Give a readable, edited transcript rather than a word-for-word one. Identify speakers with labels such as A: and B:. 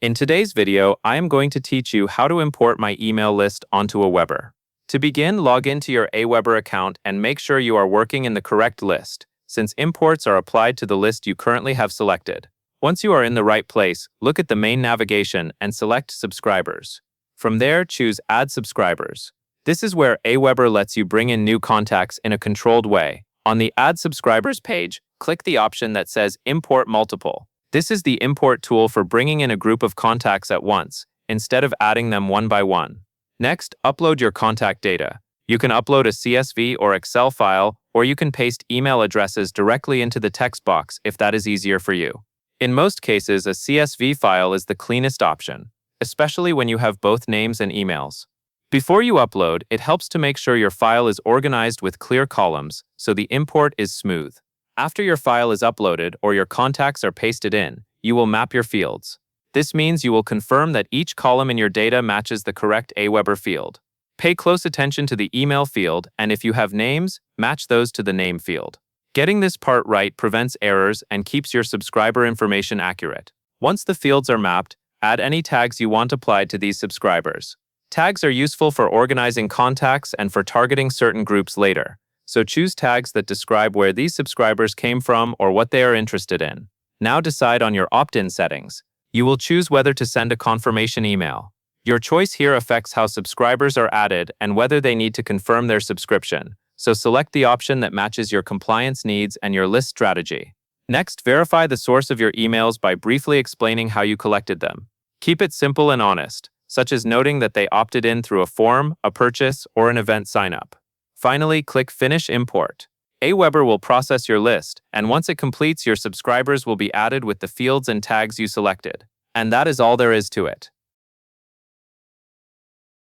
A: In today's video, I am going to teach you how to import my email list onto Aweber. To begin, log into your Aweber account and make sure you are working in the correct list, since imports are applied to the list you currently have selected. Once you are in the right place, look at the main navigation and select Subscribers. From there, choose Add Subscribers. This is where Aweber lets you bring in new contacts in a controlled way. On the Add Subscribers page, click the option that says Import Multiple. This is the import tool for bringing in a group of contacts at once, instead of adding them one by one. Next, upload your contact data. You can upload a CSV or Excel file, or you can paste email addresses directly into the text box if that is easier for you. In most cases, a CSV file is the cleanest option, especially when you have both names and emails. Before you upload, it helps to make sure your file is organized with clear columns, so the import is smooth. After your file is uploaded or your contacts are pasted in, you will map your fields. This means you will confirm that each column in your data matches the correct Aweber field. Pay close attention to the email field, and if you have names, match those to the name field. Getting this part right prevents errors and keeps your subscriber information accurate. Once the fields are mapped, add any tags you want applied to these subscribers. Tags are useful for organizing contacts and for targeting certain groups later. So choose tags that describe where these subscribers came from or what they are interested in. Now decide on your opt-in settings. You will choose whether to send a confirmation email. Your choice here affects how subscribers are added and whether they need to confirm their subscription. So select the option that matches your compliance needs and your list strategy. Next, verify the source of your emails by briefly explaining how you collected them. Keep it simple and honest, such as noting that they opted in through a form, a purchase, or an event sign-up. Finally, click Finish Import. Aweber will process your list, and once it completes, your subscribers will be added with the fields and tags you selected. And that is all there is to it.